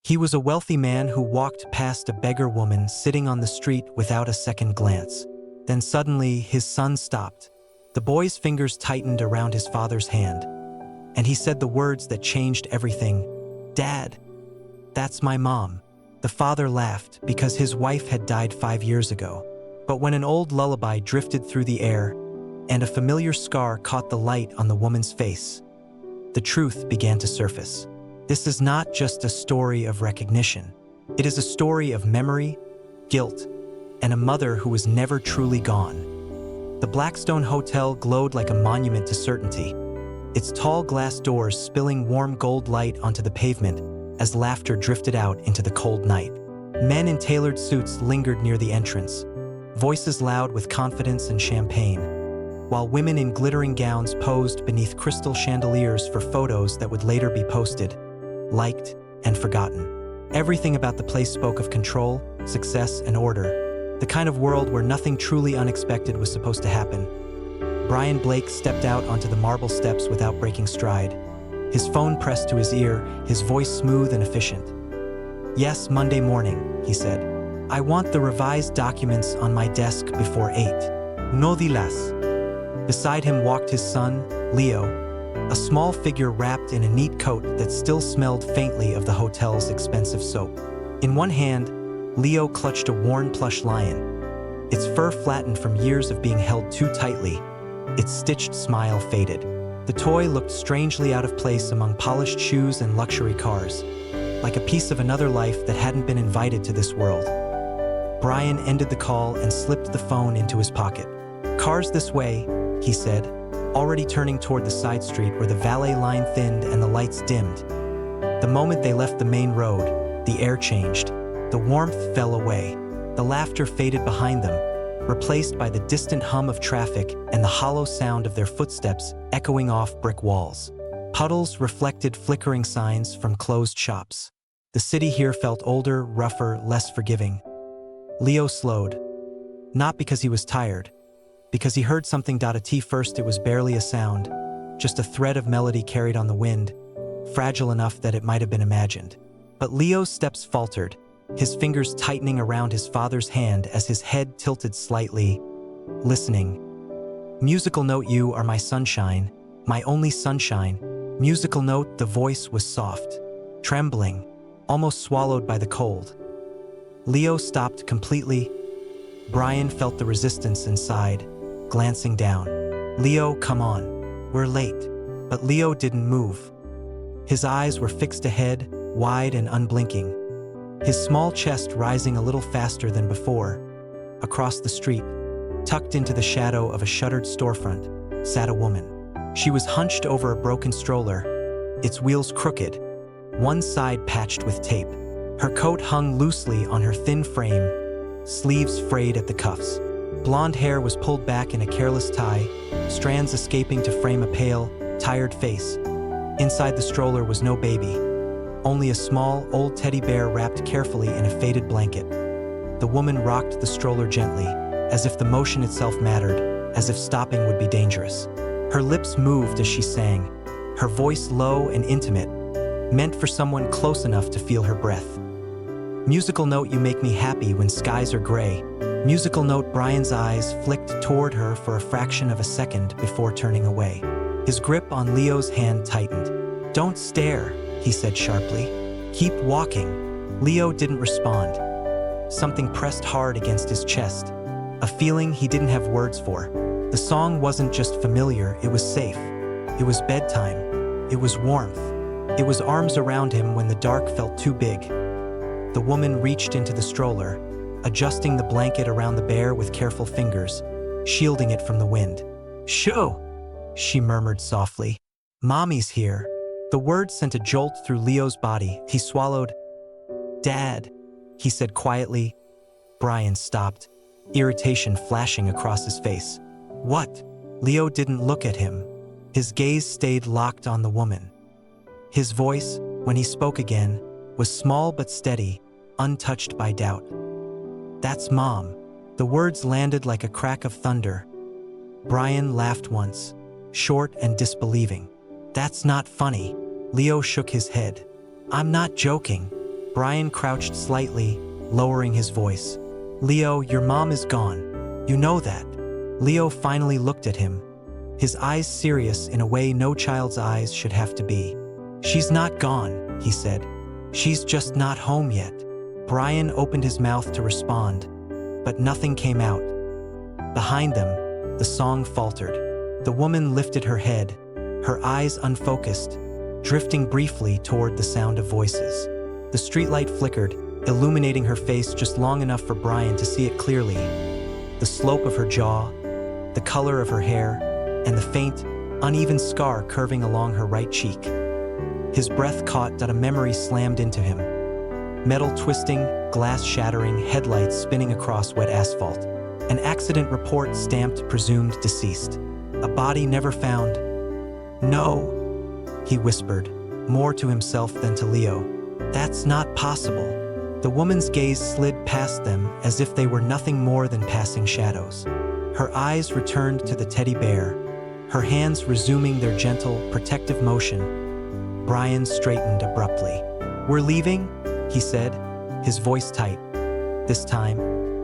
He was a wealthy man who walked past a beggar woman sitting on the street without a second glance. Then suddenly, his son stopped. The boy's fingers tightened around his father's hand, and he said the words that changed everything. "Dad, that's my mom." The father laughed because his wife had died 5 years ago. But when an old lullaby drifted through the air and a familiar scar caught the light on the woman's face, the truth began to surface. This is not just a story of recognition. It is a story of memory, guilt, and a mother who was never truly gone. The Blackstone Hotel glowed like a monument to certainty, its tall glass doors spilling warm gold light onto the pavement as laughter drifted out into the cold night. Men in tailored suits lingered near the entrance, voices loud with confidence and champagne, while women in glittering gowns posed beneath crystal chandeliers for photos that would later be posted, liked, and forgotten. Everything about the place spoke of control, success, and order, the kind of world where nothing truly unexpected was supposed to happen. Brian Blake stepped out onto the marble steps without breaking stride, his phone pressed to his ear, his voice smooth and efficient. "Yes, Monday morning," he said. "I want the revised documents on my desk before 8. No dilas." Beside him walked his son, Leo, a small figure wrapped in a neat coat that still smelled faintly of the hotel's expensive soap. In one hand, Leo clutched a worn plush lion, its fur flattened from years of being held too tightly, its stitched smile faded. The toy looked strangely out of place among polished shoes and luxury cars, like a piece of another life that hadn't been invited to this world. Brian ended the call and slipped the phone into his pocket. "Cars this way," he said, already turning toward the side street where the valet line thinned and the lights dimmed. The moment they left the main road, the air changed. The warmth fell away. The laughter faded behind them, replaced by the distant hum of traffic and the hollow sound of their footsteps echoing off brick walls. Puddles reflected flickering signs from closed shops. The city here felt older, rougher, less forgiving. Leo slowed, not because he was tired, because he heard something. At first it was barely a sound, just a thread of melody carried on the wind, fragile enough that it might have been imagined. But Leo's steps faltered, his fingers tightening around his father's hand as his head tilted slightly, listening. "Musical note, you are my sunshine, my only sunshine." Musical note, the voice was soft, trembling, almost swallowed by the cold. Leo stopped completely. Brian felt the resistance inside, glancing down. "Leo, come on. We're late." But Leo didn't move. His eyes were fixed ahead, wide and unblinking, his small chest rising a little faster than before. Across the street, tucked into the shadow of a shuttered storefront, sat a woman. She was hunched over a broken stroller, its wheels crooked, one side patched with tape. Her coat hung loosely on her thin frame, sleeves frayed at the cuffs. Blonde hair was pulled back in a careless tie, strands escaping to frame a pale, tired face. Inside the stroller was no baby, only a small, old teddy bear wrapped carefully in a faded blanket. The woman rocked the stroller gently, as if the motion itself mattered, as if stopping would be dangerous. Her lips moved as she sang, her voice low and intimate, meant for someone close enough to feel her breath. "Musical note, you make me happy when skies are gray." Musical note, Brian's eyes flicked toward her for a fraction of a second before turning away. His grip on Leo's hand tightened. "Don't stare," he said sharply. "Keep walking." Leo didn't respond. Something pressed hard against his chest, a feeling he didn't have words for. The song wasn't just familiar, it was safe. It was bedtime. It was warmth. It was arms around him when the dark felt too big. The woman reached into the stroller, adjusting the blanket around the bear with careful fingers, shielding it from the wind. "Shoo!" she murmured softly. "Mommy's here." The word sent a jolt through Leo's body. He swallowed. "Dad," he said quietly. Brian stopped, irritation flashing across his face. "What?" Leo didn't look at him. His gaze stayed locked on the woman. His voice, when he spoke again, was small but steady, untouched by doubt. "That's Mom." The words landed like a crack of thunder. Brian laughed once, short and disbelieving. "That's not funny." Leo shook his head. "I'm not joking. Brian crouched slightly, lowering his voice. "Leo, your mom is gone. You know that." Leo finally looked at him, his eyes serious in a way no child's eyes should have to be. "She's not gone," he said. "She's just not home yet." Brian opened his mouth to respond, but nothing came out. Behind them, the song faltered. The woman lifted her head, her eyes unfocused, drifting briefly toward the sound of voices. The streetlight flickered, illuminating her face just long enough for Brian to see it clearly. The slope of her jaw, the color of her hair, and the faint, uneven scar curving along her right cheek. His breath caught that a memory slammed into him. Metal twisting, glass shattering, headlights spinning across wet asphalt. An accident report stamped presumed deceased. A body never found. "No," he whispered, more to himself than to Leo. "That's not possible." The woman's gaze slid past them as if they were nothing more than passing shadows. Her eyes returned to the teddy bear, her hands resuming their gentle, protective motion. Brian straightened abruptly. "We're leaving?" he said, his voice tight. This time,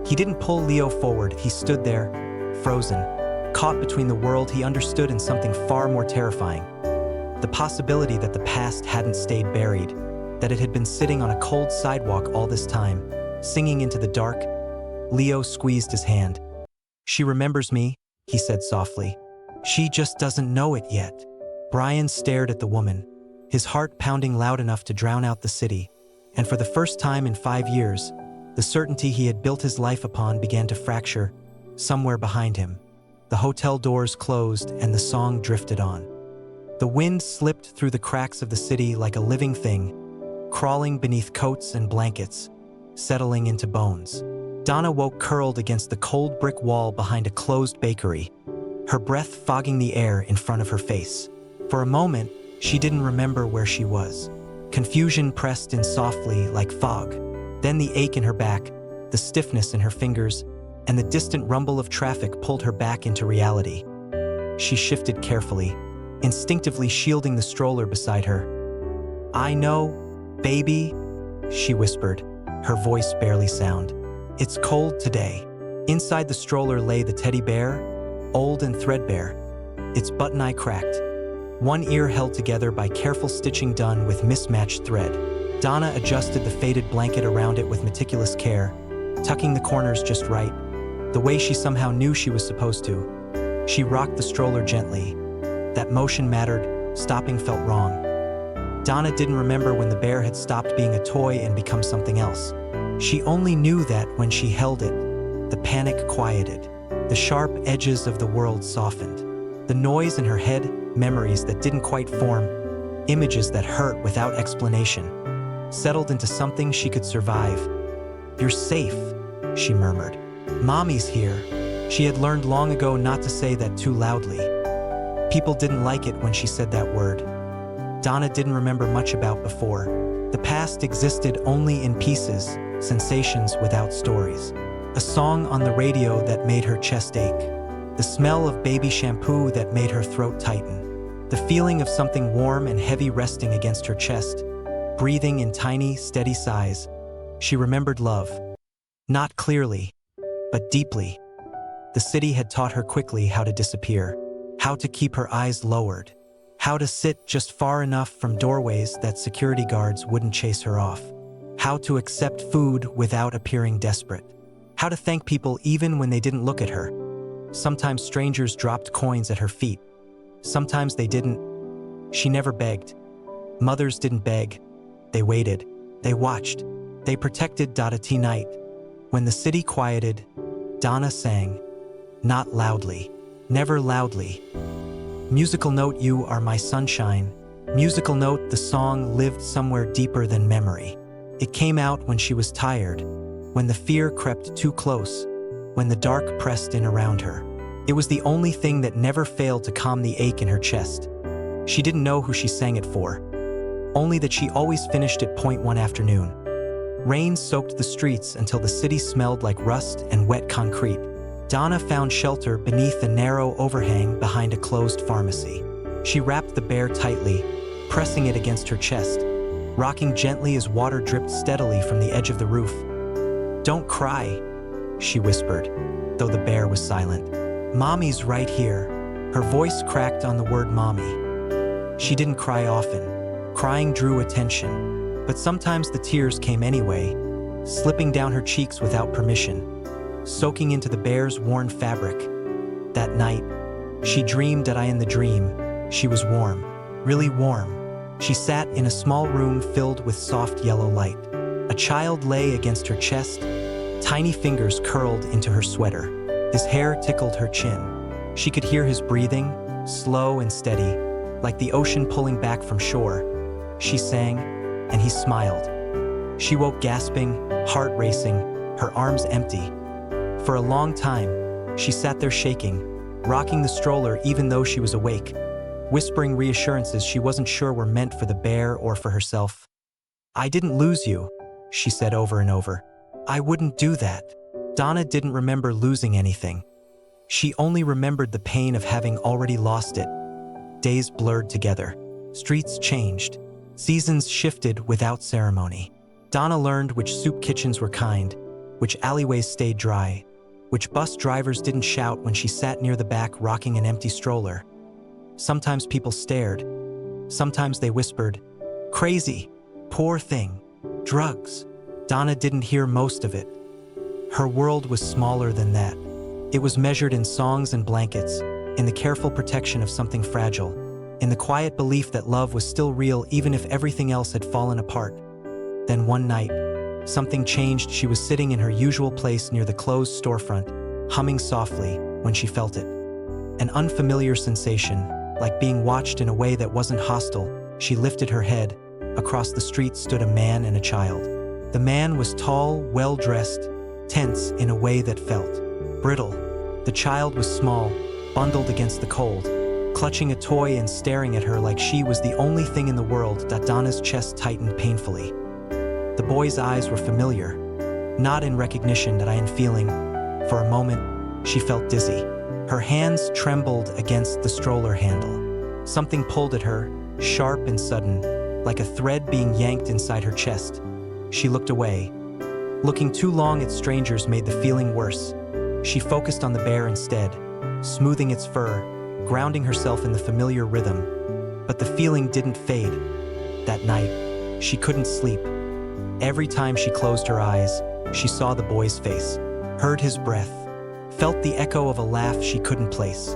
he didn't pull Leo forward. He stood there, frozen, caught between the world he understood and something far more terrifying. The possibility that the past hadn't stayed buried, that it had been sitting on a cold sidewalk all this time, singing into the dark. Leo squeezed his hand. "She remembers me," he said softly. "She just doesn't know it yet." Brian stared at the woman, his heart pounding loud enough to drown out the city, and for the first time in 5 years, the certainty he had built his life upon began to fracture somewhere behind him. The hotel doors closed and the song drifted on. The wind slipped through the cracks of the city like a living thing, crawling beneath coats and blankets, settling into bones. Donna woke curled against the cold brick wall behind a closed bakery, her breath fogging the air in front of her face. For a moment, she didn't remember where she was. Confusion pressed in softly like fog. Then the ache in her back, the stiffness in her fingers, and the distant rumble of traffic pulled her back into reality. She shifted carefully, instinctively shielding the stroller beside her. "I know, baby," she whispered, her voice barely sound. "It's cold today." Inside the stroller lay the teddy bear, old and threadbare, its button eye cracked, one ear held together by careful stitching done with mismatched thread. Donna adjusted the faded blanket around it with meticulous care, tucking the corners just right, the way she somehow knew she was supposed to. She rocked the stroller gently. That motion mattered, stopping felt wrong. Donna didn't remember when the bear had stopped being a toy and become something else. She only knew that when she held it, the panic quieted, the sharp edges of the world softened. The noise in her head, memories that didn't quite form, images that hurt without explanation, settled into something she could survive. "You're safe," she murmured. "Mommy's here." She had learned long ago not to say that too loudly. People didn't like it when she said that word. Donna didn't remember much about before. The past existed only in pieces, sensations without stories. A song on the radio that made her chest ache. The smell of baby shampoo that made her throat tighten. The feeling of something warm and heavy resting against her chest, breathing in tiny, steady sighs. She remembered love. Not clearly, but deeply. The city had taught her quickly how to disappear, how to keep her eyes lowered, how to sit just far enough from doorways that security guards wouldn't chase her off, how to accept food without appearing desperate, how to thank people even when they didn't look at her. Sometimes strangers dropped coins at her feet. Sometimes they didn't. She never begged. Mothers didn't beg. They waited. They watched. They protected T night. When the city quieted, Donna sang. Not loudly. Never loudly. Musical note, you are my sunshine. Musical note, the song lived somewhere deeper than memory. It came out when she was tired, when the fear crept too close, when the dark pressed in around her. It was the only thing that never failed to calm the ache in her chest. She didn't know who she sang it for, only that she always finished at point one afternoon. Rain soaked the streets until the city smelled like rust and wet concrete. Donna found shelter beneath a narrow overhang behind a closed pharmacy. She wrapped the bear tightly, pressing it against her chest, rocking gently as water dripped steadily from the edge of the roof. "Don't cry," she whispered, though the bear was silent. "Mommy's right here." Her voice cracked on the word mommy. She didn't cry often. Crying drew attention, but sometimes the tears came anyway, slipping down her cheeks without permission, soaking into the bear's worn fabric. That night, she dreamed that in the dream, she was warm, really warm. She sat in a small room filled with soft yellow light. A child lay against her chest, tiny fingers curled into her sweater. His hair tickled her chin. She could hear his breathing, slow and steady, like the ocean pulling back from shore. She sang, and he smiled. She woke gasping, heart racing, her arms empty. For a long time, she sat there shaking, rocking the stroller even though she was awake, whispering reassurances she wasn't sure were meant for the bear or for herself. "I didn't lose you," she said over and over. "I wouldn't do that." Donna didn't remember losing anything. She only remembered the pain of having already lost it. Days blurred together. Streets changed. Seasons shifted without ceremony. Donna learned which soup kitchens were kind, which alleyways stayed dry, which bus drivers didn't shout when she sat near the back rocking an empty stroller. Sometimes people stared. Sometimes they whispered, "Crazy, poor thing, drugs." Donna didn't hear most of it. Her world was smaller than that. It was measured in songs and blankets, in the careful protection of something fragile, in the quiet belief that love was still real even if everything else had fallen apart. Then one night, something changed. She was sitting in her usual place near the closed storefront, humming softly when she felt it. An unfamiliar sensation, like being watched in a way that wasn't hostile. She lifted her head. Across the street stood a man and a child. The man was tall, well-dressed, tense in a way that felt brittle. The child was small, bundled against the cold, clutching a toy and staring at her like she was the only thing in the world. Donna's chest tightened painfully. The boy's eyes were familiar, not in recognition that I am feeling. For a moment, she felt dizzy. Her hands trembled against the stroller handle. Something pulled at her, sharp and sudden, like a thread being yanked inside her chest. She looked away. Looking too long at strangers made the feeling worse. She focused on the bear instead, smoothing its fur, grounding herself in the familiar rhythm. But the feeling didn't fade. That night, she couldn't sleep. Every time she closed her eyes, she saw the boy's face, heard his breath, felt the echo of a laugh she couldn't place.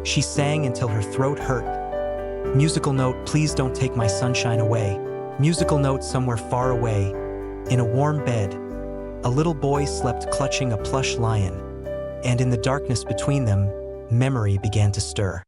She sang until her throat hurt. Musical note, "Please don't take my sunshine away." Musical note, somewhere far away, in a warm bed, a little boy slept clutching a plush lion, and in the darkness between them, memory began to stir.